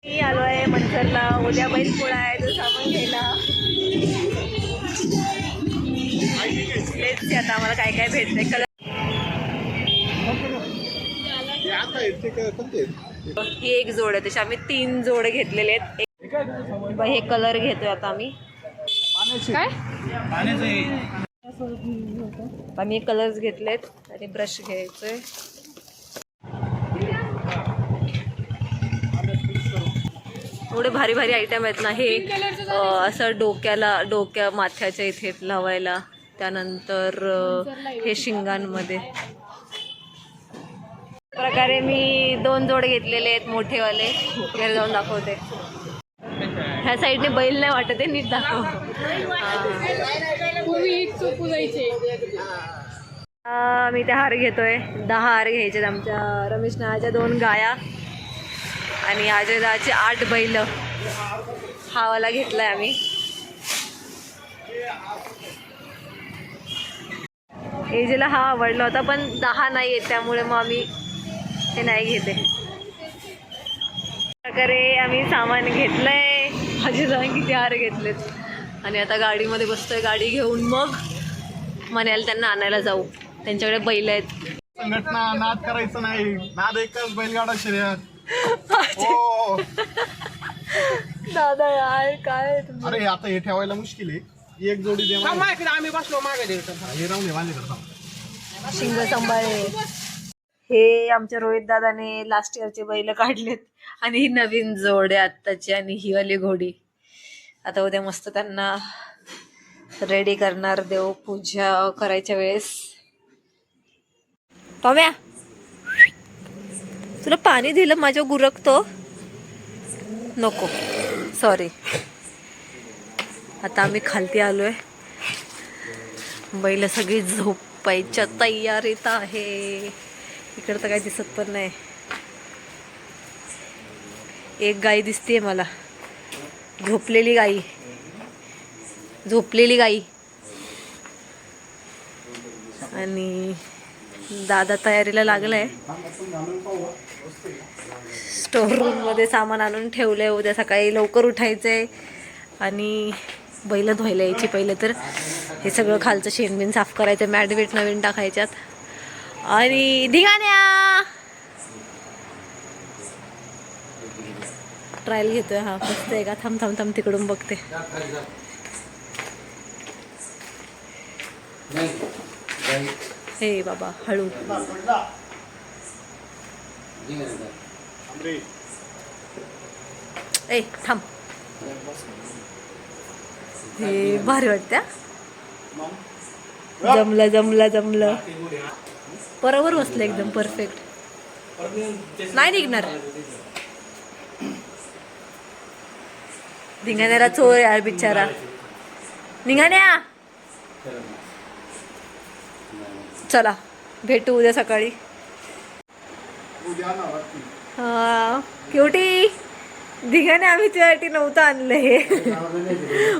मी आलो आहे मंचरला. उद्या बैलपोळा आहे, तो सामान घ्यायला. लेट्स आता आम्हाला काय काय भेटतंय. कलर ही एक जोड आहे, तशी आम्ही 3 जोड घेतलेले आहेत. हे कलर घेतोय आता आम्ही. काय आम्ही कलर्स घेतलेत आणि ब्रश घ्यायचोय. एवढे भारी भारी आयटम आहेत ना हे. असं डोक्या माथ्याच्या इथे लावायला. त्यानंतर हे शिंगांमध्ये प्रकारे मी 2 जोड घेतलेले आहेत मोठेवाले. घरी जाऊन दाखवते. ह्या साईडने बैल नाही वाटत आहे, नीट दाखव. मी ते हार घेतोय. 10 हार घ्यायचे आमच्या रमेश नावाच्या 2 गाया आणि अजय दादाचे 8 बैल. हा वाला घेतलाय आम्ही. एजेला हा आवडला होता पण 10 नाही आहेत, त्यामुळे मग आम्ही ते नाही घेते. प्रकारे आम्ही सामान घेतलंय. माझे जाऊन किती हार घेतलेत आणि आता गाडीमध्ये बसतोय. गाडी घेऊन मग म्हणाल त्यांना आणायला जाऊ. त्यांच्याकडे बैल आहेत. संघटना नाद करायचं नाही. नाद एकच बैलगाडा शर्यत. हो दादा यार काय अरे आता हे ठेवायला मुश्किल आहे. एक जोडी दे. आम्ही बसलो मागे हे राहून दे माझे करता शिंग सांभाळे. हे आमच्या रोहित दादाने लास्ट इयरचे बैल काढलेत आणि ही नवीन जोड आहे आत्ताची आणि ही वाली घोडी. आता उद्या मस्त त्यांना रेडी करणार देवपूजा करायच्या वेळेस. टॉम्या तुला पाणी दिलं माझ्या गुरकतो नको सॉरी. आता आम्ही खालती आलोय. बैल सगळी झोपायच्या तयारीत आहे. इकडं तर काही दिसत पण नाही. एक गाई दिसते मला, झोपलेली गाई आणि दादा तयारीला लागलाय. स्टोर रूम मध्ये सामान आणून ठेवलंय. उद्या सकाळी लवकर उठायचंय आणि बैल धुवायला यायची. पहिले तर हे सगळं खालचं शेणबिन साफ करायचं. मॅट वेट नवीन टाकायच्यात आणि धिंगाण्या ट्रायल घेतोय. हा मस्त आहे का? थांब तिकडून बघते. हे बाबा हळू. ए थांब. हे भारी वाटत्या. जमलं बरोबर बसलं एकदम परफेक्ट. नाही निघणार. धिंगाण्याला चोर यार बिचारा. निघाण्या चला भेटू उद्या सकाळी. हा क्युटी धिंगाणे आम्ही त्यासाठी नव्हतं आणलं. हे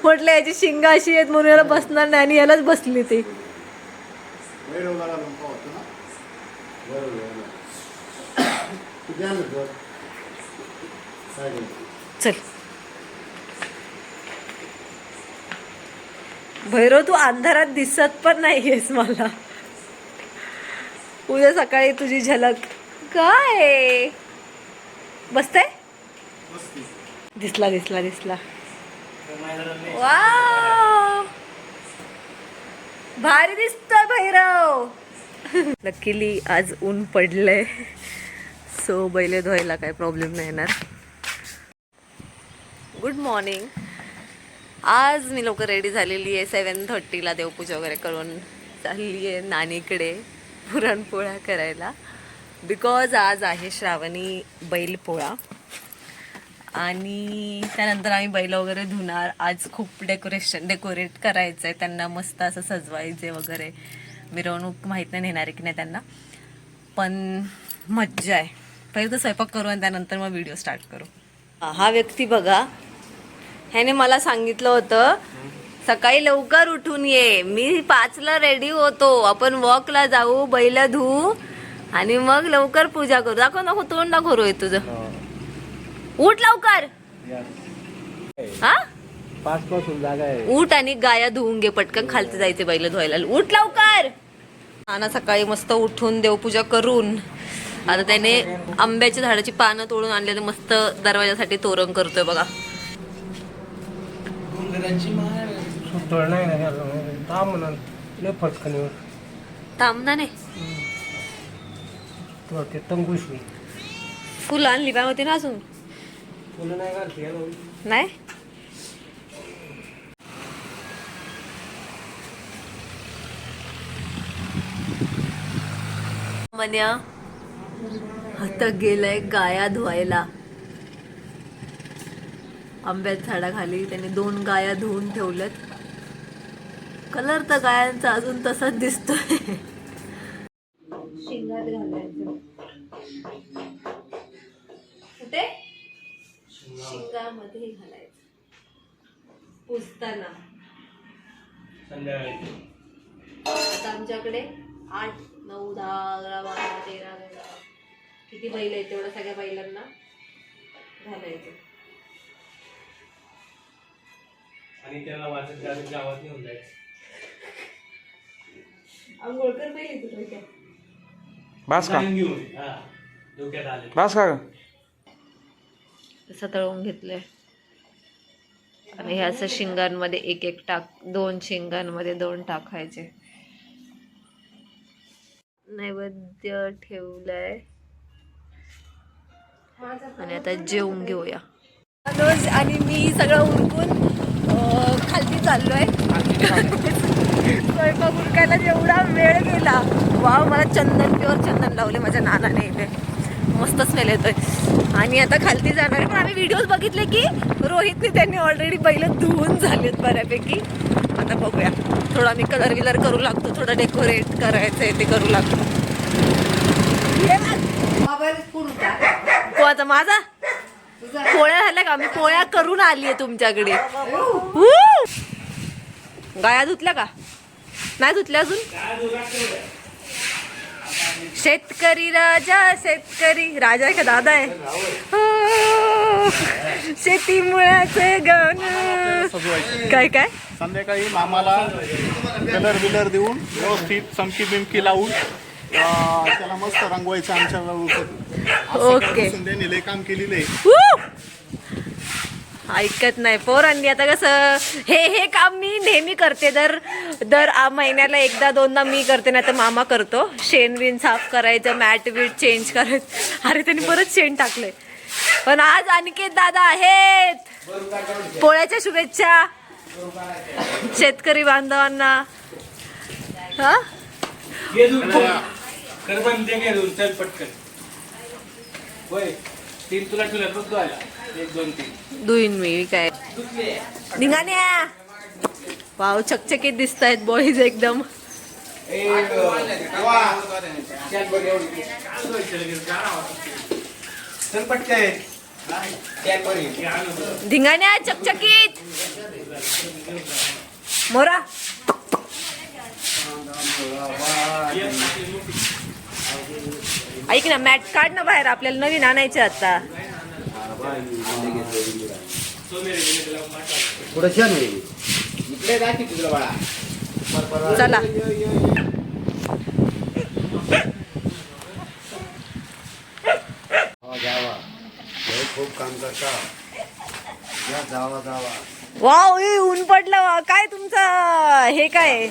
म्हटलं याची शिंग अशी आहेत म्हणून याला बसणार नाही आणि यालाच बसली ती. चल भैरव तू अंधारात दिसत पण नाहीयेस मला. उद्या सकाळी तुझी झलक. काय बसतंय? दिसला. वाव भारी दिसतोय भैरव. लकीली आज ऊन पडलंय सो बैल धुवायला काही प्रॉब्लेम नाही येणार. Good morning. आज मी लवकर रेडी झालेली आहे. 7:30ला देवपूजा वगैरे करून चालली आहे नानीकडे पुरणपोळ्या करायला. बिकॉज आज आहे श्रावणी बैलपोळा आणि त्यानंतर आम्ही बैल वगैरे धुणार. आज खूप डेकोरेट करायचं आहे. त्यांना मस्त असं सजवायचे वगैरे. मिरवणूक माहीत नाही नेणार आहे की नाही त्यांना, पण मज्जा आहे. पहिले तर स्वयंपाक करू आणि त्यानंतर मग व्हिडिओ स्टार्ट करू. हा व्यक्ती बघा, ह्याने मला सांगितलं होतं सकाळी लवकर उठून ये. मी 5ला रेडी होतो, आपण वॉकला जाऊ, बैल धुवू आणि मग लवकर पूजा करू. दाखव तोंड दाखव रोहित तुझं. उठ लवकर. हा 5 पासून जागा आहे. उठ आणि गाया धुवून घे पटकन, खालती जायचे बैल धुवायला. उठ लवकर. नाना सकाळी मस्त उठून देवपूजा करून आता त्याने आंब्याच्या झाडाची पानं तोडून आणले, मस्त दरवाजासाठी तोरण करतोय बघा. तांबदा नाही फुलं आणली बा होती ना अजून नाही. मन्या आता गेलाय गाया धुवायला. आंब्याच्या झाडाखाली त्याने 2 गाया धुवून ठेवल्यात. कलर तर गायांचा अजून तसाच दिसतोय. शिंगात घालायचं कुठे? शिंगामध्ये घालायचं पुसताना. आता आमच्याकडे 8, 9, 10, 11, 12, 13 किती बैल आहेत तेवढ्या सगळ्या बैलांना घालायचं. आणि त्याला वाचत गावात नेऊन जायचं. आंघोळकर बैल येतो डोक्यात. बास का डोक्यात आले. बास का तसं तळून घेतलंय आणि हे असं शिंगांमध्ये 1-1 टाक, 2 शिंगांमध्ये 2 टाकायचे. नैवेद्य ठेवलाय आणि आता जेवून घेऊया. मनोज आणि मी सगळं उरकून खालती चाललोय. स्वयंपाक उरकायला जेवढा वेळ गेला. वाव, मला चंदन, प्युअर चंदन लावले माझ्या नानाने इथे, मस्त स्मेल येतोय. आणि आता खालती जाणार आहे. पण आम्ही व्हिडिओज बघितले की रोहितने त्यांनी ऑलरेडी बैल धुवून झालेत बऱ्यापैकी. आता बघूया, थोडा आम्ही कलर विलर करू लागतो, थोडं डेकोरेट करायचंय ते करू लागतो. कोणाचा? माझा पोळ्या झाल्या का? मी पोळ्या करून आली आहे तुमच्याकडे. गाया धुतल्या का? नाही धुतल्या अजून. शेतकरी राजा, शेतकरी राजा आहे का दादा आहे? शेती मुळाचे गाणं. काय काय संध्याकाळी मामाला कलर बिलर देऊन व्यवस्थित चमकी बिमकी लावून त्याला मस्त रंगवायचं. आमच्या ओके. लय काम केलेलं आहे. ऐकत नाही पोरांनी. आता कसं हे काम मी नेहमी करते, दर महिन्याला 1-2दा मी करते, नाही तर मामा करतो. शेण बिन साफ करायचं, मॅट बीट चेंज करायचं. अरे त्यांनी परत शेण टाकलंय. पण आज अनिकेत दादा आहेत. पोळ्याच्या शुभेच्छा शेतकरी बांधवांना. हा दुईन मी काय निघाण्या. वाव, चकचकीत दिसत आहेत बॉईज एकदम. धिंगाण्या चकचकीत मोरा. ऐक ना, मॅट काढ ना बाहेर, आपल्याला नवीन आणायचे आता. चला खूप काम करता. वाव, ऊन पडलं. वा, काय तुमचं हे काय?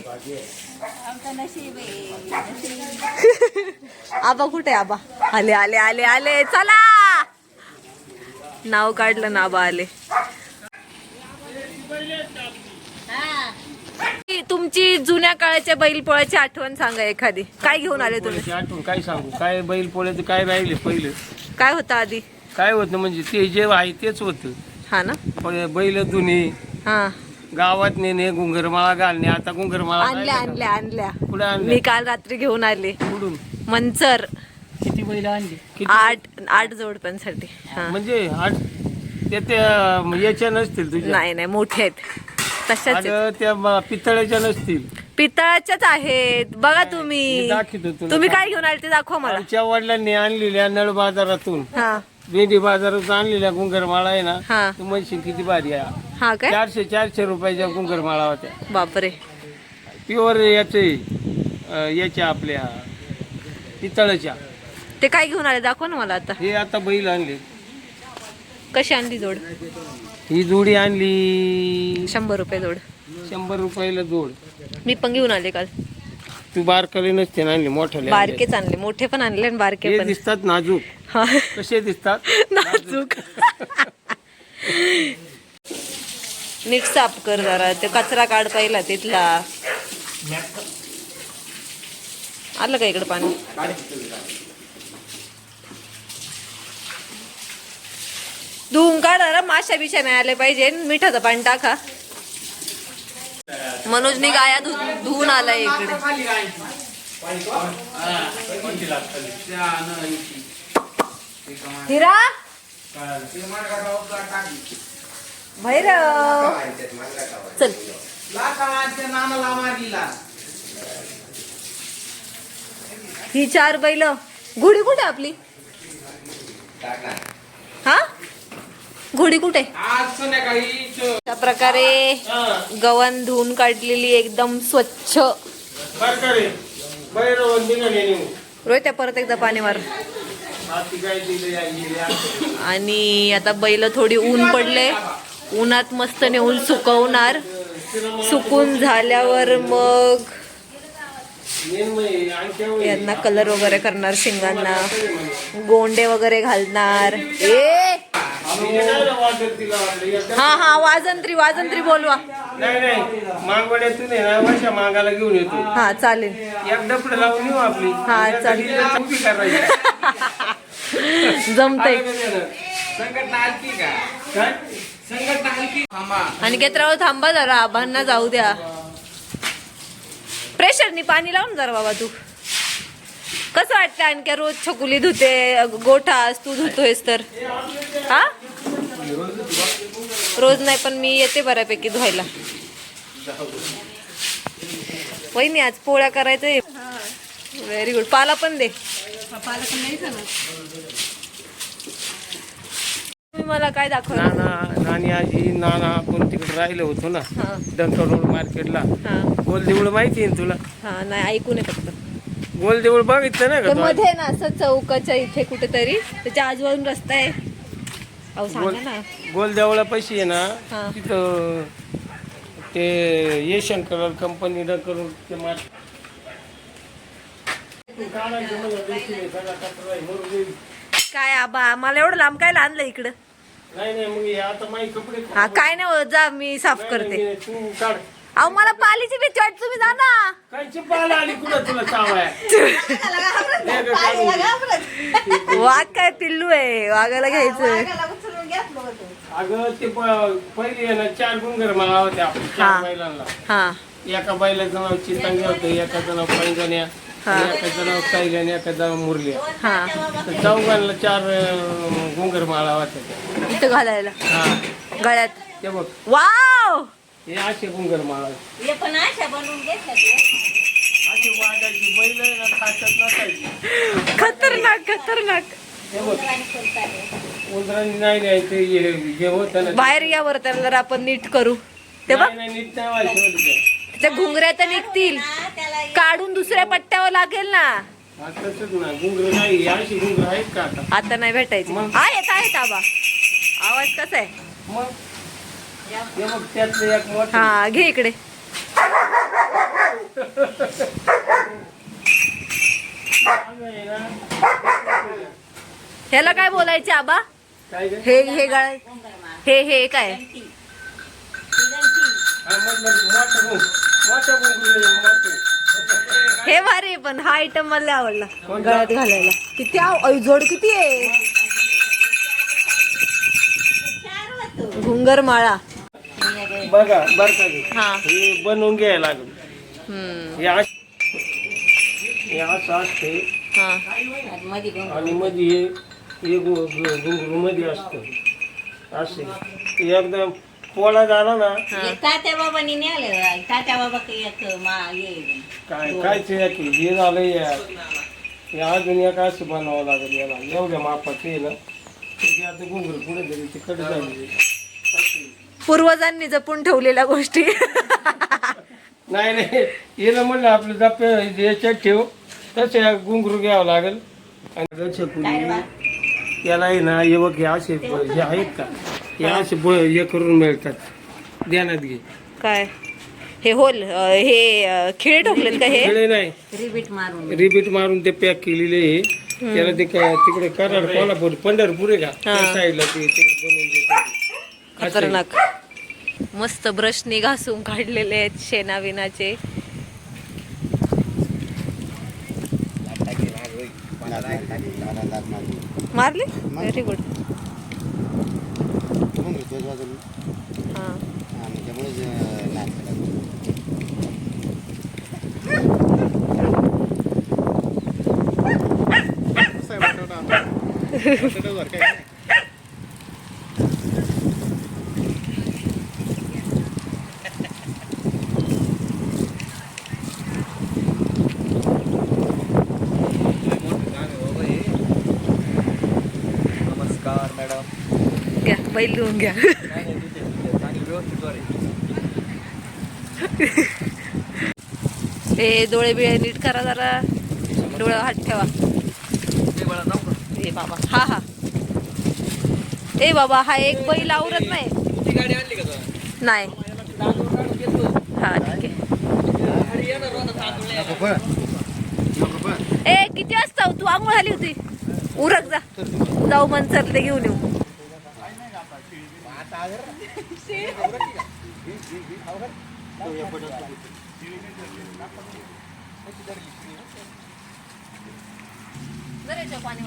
आबा कुठे? आबा आले आले आले आले. चला, नाव काढलं ना, आबा आले. तुमची जुन्या काळाच्या बैलपोळ्याची आठवण सांगा एखादी. काय घेऊन आले तुम्ही? आठवण काय सांगू? काय बैलपोळ्याचं काय राहिले पहिलं? काय होतं आधी? काय होतं म्हणजे ते जे आहे तेच होतं. हा ना. बैल धुणे, हा, गावात नेणे, घुंगरमाळा घालणे. आता घुंगरमाळा आणल्या आणल्या आणल्या. कुठे आणले? मी काल रात्री घेऊन आले. कुठून? मंचर. किती बैल आणली? 8 जोडप्यांसाठी. हा. म्हणजे त्या याच्या नसतील तुझ्या? नाही नाही, मोठे आहेत तशाच आहेत. अगं, त्या पितळ्याच्या नसतील. पितळाच्याच आहेत. बघा मी तुम्ही. दाखवतो तुला. तुम्ही काय घेऊन आले ते दाखवा मला. आमच्या वडिलांनी आणलेल्या नळ बाजारातून हा भेंडी बाजारात आणलेल्या गुंगरमाळा आहे ना, हा तू म्हणशील किती भारी आहे. हा काय 400 रुपयाच्या गुंगरमाळा होत्या. बापरे. प्युअर याचे याच्या आपल्या पितळाच्या. ते काय घेऊन आले दाखव ना मला आता. हे आता बैल आणले. कशी आणली जोड? ही जोडी आणली 100 रुपये जोड. 100 रुपयाला जोड. मी पण घेऊन आले काल. तू बारकाली नसते ना आणली, मोठ्याले आणले. बारकेच आणले, मोठे पण आणले आणि बारके हे पण. दिसतात नाजूक. हा कसे दिसतात? नाजूक. नीट साफ कर जरा, ते कचरा काढ पहिला तिथला. आलं का इकडे पाणी? धुवून काढ जरा, माशा बिशा नाही आले पाहिजे. मिठाचं पाणी टाका. मनोजने गाया धुवून आलाय इकडे. हिरा भैरव चल. ही 4 बैल. घोडी कुठे आपली? हा घोडी कुठे? अशा प्रकारे गव्हाण धुवून काढलेली एकदम स्वच्छ. रोहित परत एकदा पाणी मार. आणि आता बैल थोडी ऊन पडले, उन्हात मस्त नेऊन सुकवणार. सुकून झाल्यावर मग यांना कलर वगैरे करणार, शिंगांना गोंडे वगैरे घालणार. हा वाजंत्री बोलवा. नाही मागवड्यातून आहे ना, वर्षा मागायला घेऊन येतो. हा चालेल. एक डबड लावून येऊ आपली. हा चालेल. जमतंय. आणि केत्राव थांबा जरा, आबांना जाऊ द्या. प्रेशरनी पाणी लावून जरा बाबा. तू कसं वाटतं? आणखी रोज छकुली धुते, गोठा आज तू धुतोयस तर. हा रोज नाही पण मी येते बऱ्यापैकी धुवायला. वहिनी आज पोळ्या करायचंय. Very good. पाला पण दे. तुम्ही मला काय दाखव? नानी आजी नाना आपण तिकडे राहिलो होतो ना, हा डंका रोड मार्केटला. हा गोल देऊळ माहिती आहे तुला? हा नाही ऐकून आहे फक्त. गोल देऊळ बघितलं ना ते का तू? मध्ये ना असं चौकाच्या इथे कुठेतरी त्याच्या आजूबाजून रस्ता आहे. अहो सांगा ना. गोल देवळा पैसे आहे ना, हा. तिथं ते येशन कलर कंपनी करून ते काय आबा मला एवढं लांब काय आणलं इकडं? नाही मग आता माझे कपडे. हा काय नाही होत, जा मी साफ करते. तू काढ. अहो मला पालीची भीती वाटते, तुम्ही जा ना. काय चिपाला आली कुठं तुला चावाय? वाघ काय पिल्लू आहे, वाघाला घ्यायचं. अगं ते पहिले आहे ना 4 गुंगर मला होत्या हा. 4 बैलांना. हा एका बैलाचं नाव चितंगे होतं, एकाचं नाव पैंजण्या, हा. एकाचं नाव कैगण्या, एकाचं नाव मुरल्या. हा तर चौघांना 4 गुंगर माळा होत्या. इथं घालायला हा गळ्यात. ते बघ, वाव हे असे गुंगर माळा. हे पण अशा बनवून घेतल्या अशी वाघाची बैल आहे ना, खातात नसायची. खतरनाक खतरनाक. हे बघ, उंदरांनी नाही न्यायचं. हे होतं ना, बाहेर या बरं त्याला जरा आपण नीट करू. ते बघ नाही नीट नाही व्हायचं. त्या घुंगऱ्या तर निघतील, काढून दुसऱ्या पट्ट्यावर लागेल ना. तसंच ना, गुंगर नाही. अशी गुंगर आहेत का आता? आता नाही भेटायची. मग? आहेत आबा. आवाज कसा आहे? मग हे बघ, त्यातलं एक मोठं. हा घे इकडे. ह्याला काय बोलायचे आबा? काय ग? हे गळ हे काय? हा, मोठं गुंगर आहे, मोठं. हे भारी पण हा आयटम मला आवडला गळ्यात घालायला. किती जोड किती आहे? घुंगर माळा. बघा बर का ग, हा हे बनवून घ्यायला लागलं. हम्म हे असं असते हा आणि मध्ये हे घुंगरू मध्ये असतं असे. एकदम पोळा झाला ना, तात्या बाबांनी नेलं. तात्या बाबा एक कायच हे झालं. या अजून एक असं बनावं लागेल याला. एवढ्या मापाचं आहे ना, ते आता घुंगरू पुढे तरी ते कडे झाले. पूर्वजांनी जपून ठेवलेल्या गोष्टी. नाही नाही येणं म्हणलं आपलं जप याच्यात ठेव तसे घुंगरू घ्यावं लागेल. आणि गणपती याला आहे ना युवक हे असे हे आहेत का हे असे हे करून मिळतात ध्यानात घे. काय हे होल हे खिळे ठोकलेत का हे? खेळे नाही रिबीट मारून ते पॅक केलेले आहे. त्याला ते तिकडे कराड कोल्हापूर पंढरपूर आहे का त्या साईडला ते तिकडे बनवून देतात. खतरनाक. मस्त ब्रशनी घासून काढलेले आहेत शेणाविनाचे. मारले व्हेरी गुड. हा नमस्कार मॅडम. घ्या बैल लिहून घ्या. हे डोळे बिळे नीट करा जरा. डोळ्यावर हात ठेवा. ए बाबा हा हा ए बाबा हा एक बैल आवरत नाही. गाडी आणली का नाही हा ठीक आहे. ए किती वाजता तू आंघोळ आली होती? उरक जा जाऊ मनसर ते घेऊन येऊ. पाणी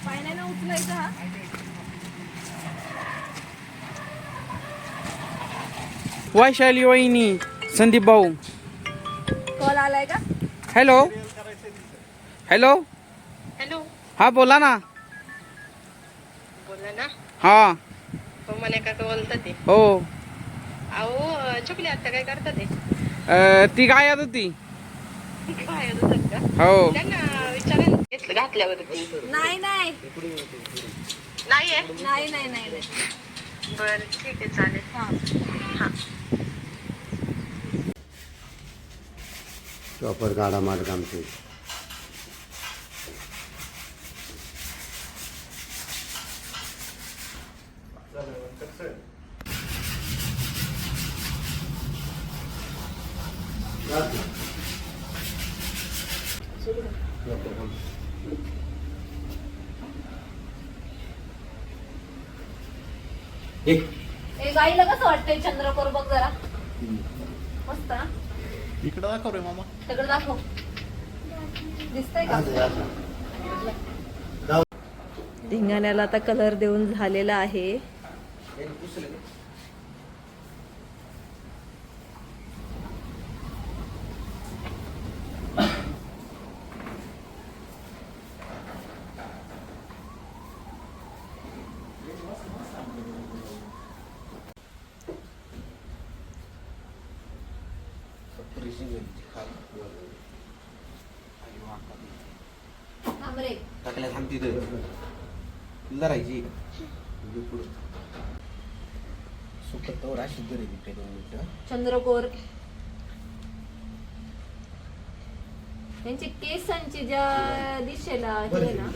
पाण्यानं उचलायचं हा. वैशाली वहिनी संदीप भाऊ. कॉल आलाय का? हॅलो हॅलो हॅलो हा बोला ना. बोला ना. हा हो मला का बोलतात ते. हो अहो चुकले आता काय करतात ते. ती काय येत होती. बाहेर होतात का? हो त्यांना विचारायला घेतलं घातल्यावरती. नाही नाही नाही आहे. नाही नाही नाही. बरं ठीक आहे चालेल. हा चॉपर गाडा मार्ग आमचे. ए गाईला कसं वाटतंय चंद्रकोर बघ जरा. मस्त ना. इकडे दाखव रे मामा. तिकडे दाखव. दिसतंय का? धिंगाण्याला आता कलर देऊन झालेला आहे. टाकल्या थांबती लढायची सुकत अशी गरज 2 मिनिटं. चंद्रकोर त्यांची केसांची ज्या दिशेला आहे ना.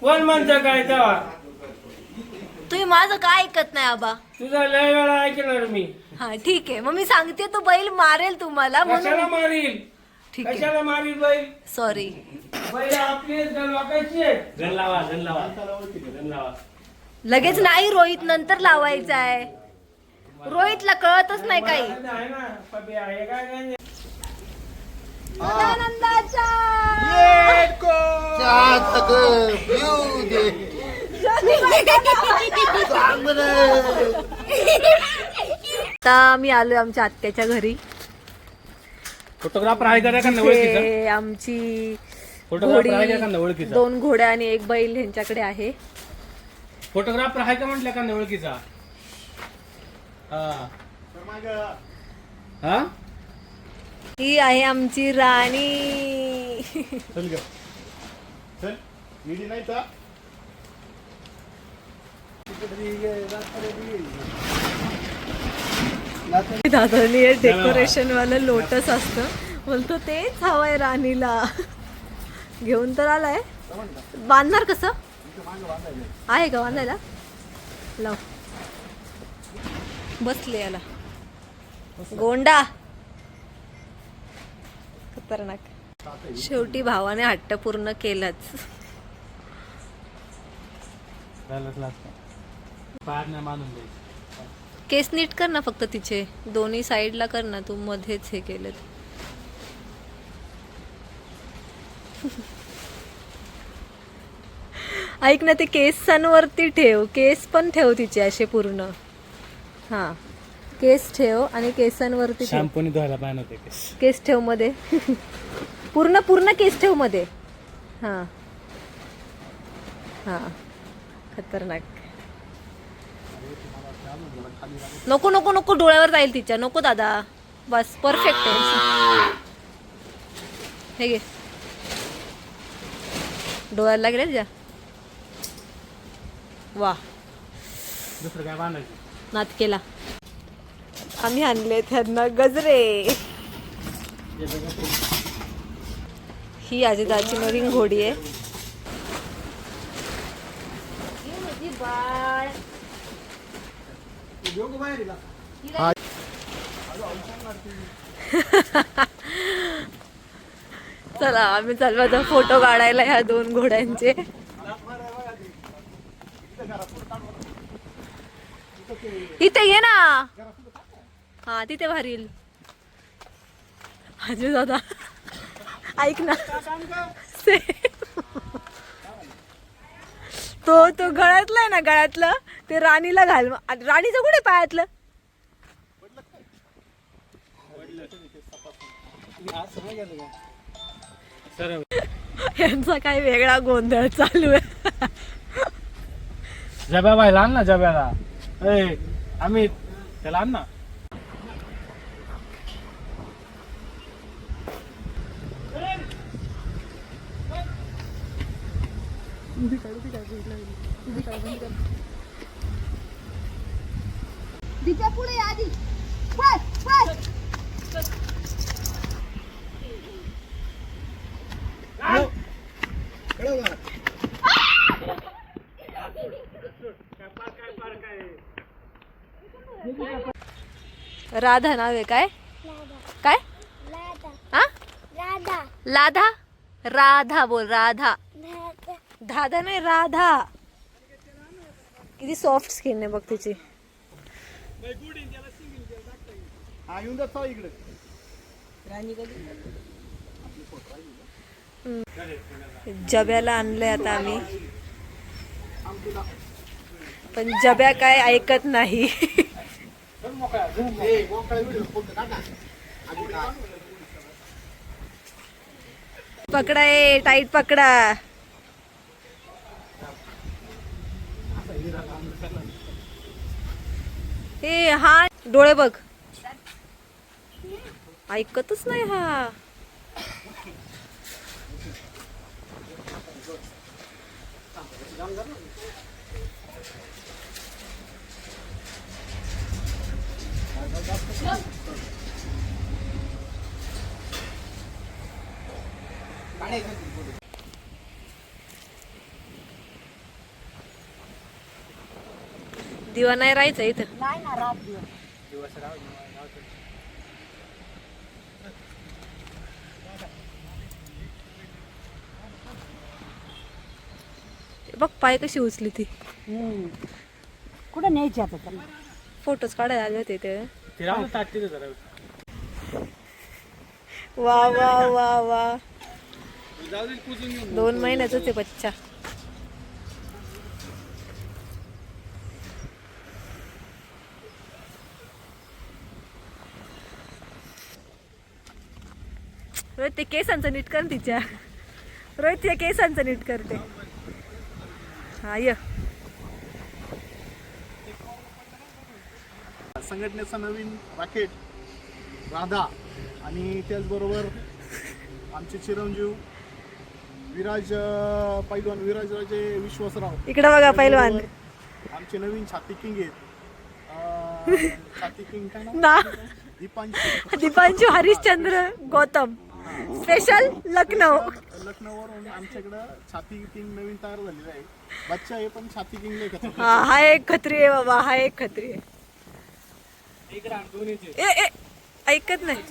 कोण म्हणतं काय तेव्हा तुम्ही माझं काय ऐकत नाही आबा. तुझा लय वेळा ऐकणार मी. हा ठीक आहे मग मी सांगते तो बैल मारेल तुम्हाला कशाला म्हणून. मारील ठीक आहे कशाला मारील बैल. सॉरी. बैल आपली लोकांची आहे. धन लावा. लगेच नाही रोहित नंतर लावायचा आहे. रोहितला कळतच नाही काही. आहे ना पबी आहे काय आता मी आलोय आमच्या आत्याच्या घरी. फोटोग्राफर आहे का एखादा ओळखीचा? तिथे आमची फोटोग्राफर आहे का एखादा घोडी, ओळखीचा? 2 घोड्या आणि 1 बैल ह्यांच्याकडे आहे. फोटोग्राफर आहे का म्हटलं एखादा ओळखीचा? हा हा ही आहे आमची राणी. चल ग चल विडी नाही तर दादानी डेकोरेशन वालं लोटस असतं, बोलतो तेच हवंय राणीला. घेऊन तर आलाय. बांधणार कसं आहे का बांधायला? लाव बसले याला गोंडा. खतरनाक. शेवटी भावाने हट्ट पूर्ण केलाच. केस नीट कर ना फक्त तिचे दोन्ही साईडला कर ना, तू मध्येच हे केलं. ऐक ना, ते केसांवरती ठेव, केस पण ठेव तिचे असे पूर्ण. हा केस ठेव आणि केसांवरती ठेव. शॅम्पूने धुवायला पाहिजे होते केस. केस ठेव मध्ये. पूर्ण पूर्ण केस ठेव मध्ये. हा हा खतरनाक. नको नको नको, डोळ्यावर जाईल तिच्या. नको दादा, बस परफेक्ट आहे. हे घे, डोळ्याला लागले तिच्या. वा, दुसरं काय बांधायचं? नात केला. आम्ही आणले त्यांना गजरे. ही आजीदाची नवीन घोडी आहे. चला आम्ही चाललो फोटो काढायला ह्या 2 घोड्यांचे. इथे ये ना. हा तिथे भारी. आजी दादा ऐक ना, तो गळ्यातलं आहे ना, गळ्यातलं ते राणीला घाल. राणीचं कुठे पायातलं? यांचा काय वेगळा गोंधळ चालू आहे. जब्या बायला आण ना, जब्याला. आम्ही त्याला आण ना. पुढे आधी पळ पळ. राधा नाव आहे काय? काय? हा लाधा. राधा बोल. राधा, दादा नाही राधा. किती सॉफ्ट स्किन आहे बघ तिची. हा येऊन जात इकडे. जब्याला आणलंय आता आम्ही, पण जब्या काय ऐकत नाही. पकडा ए, टाईट पकडा. हे हा डोळे बघ, ऐकतच नाही हा. दिवा नाही राहायचं इथं. बघ पाय कशी उचली ती. कुठं न्यायची आता त्यांना? फोटोज काढायला आले होते ते. वा वा वा वा 2 महिन्याच आहे बच्चा. रोहित ते केसांचं नीट कर तिच्या. रोहित त्या केसांचं नीट करते. हा ये. संघटनेचा नवीन राकेट राधा आणि त्याचबरोबर आमचे चिरंजीव विराज पैलवान विराजराजे विश्वासराव इकडे बघा पैलवान. आमचे नवीन छाती किंग आहेत. छाती किंग काय ना दीपांशू दीपांशू हरिश्चंद्र गौतम स्पेशल लखनौ. लखनौवरून आमच्याकडं छाती किंग नवीन तयार झालेलं आहे. बच्चा आहे पण छाती किंग नाही का. हा एक खत्री आहे बाबा. हा एक खत्री आहे. ए ऐकत नाही.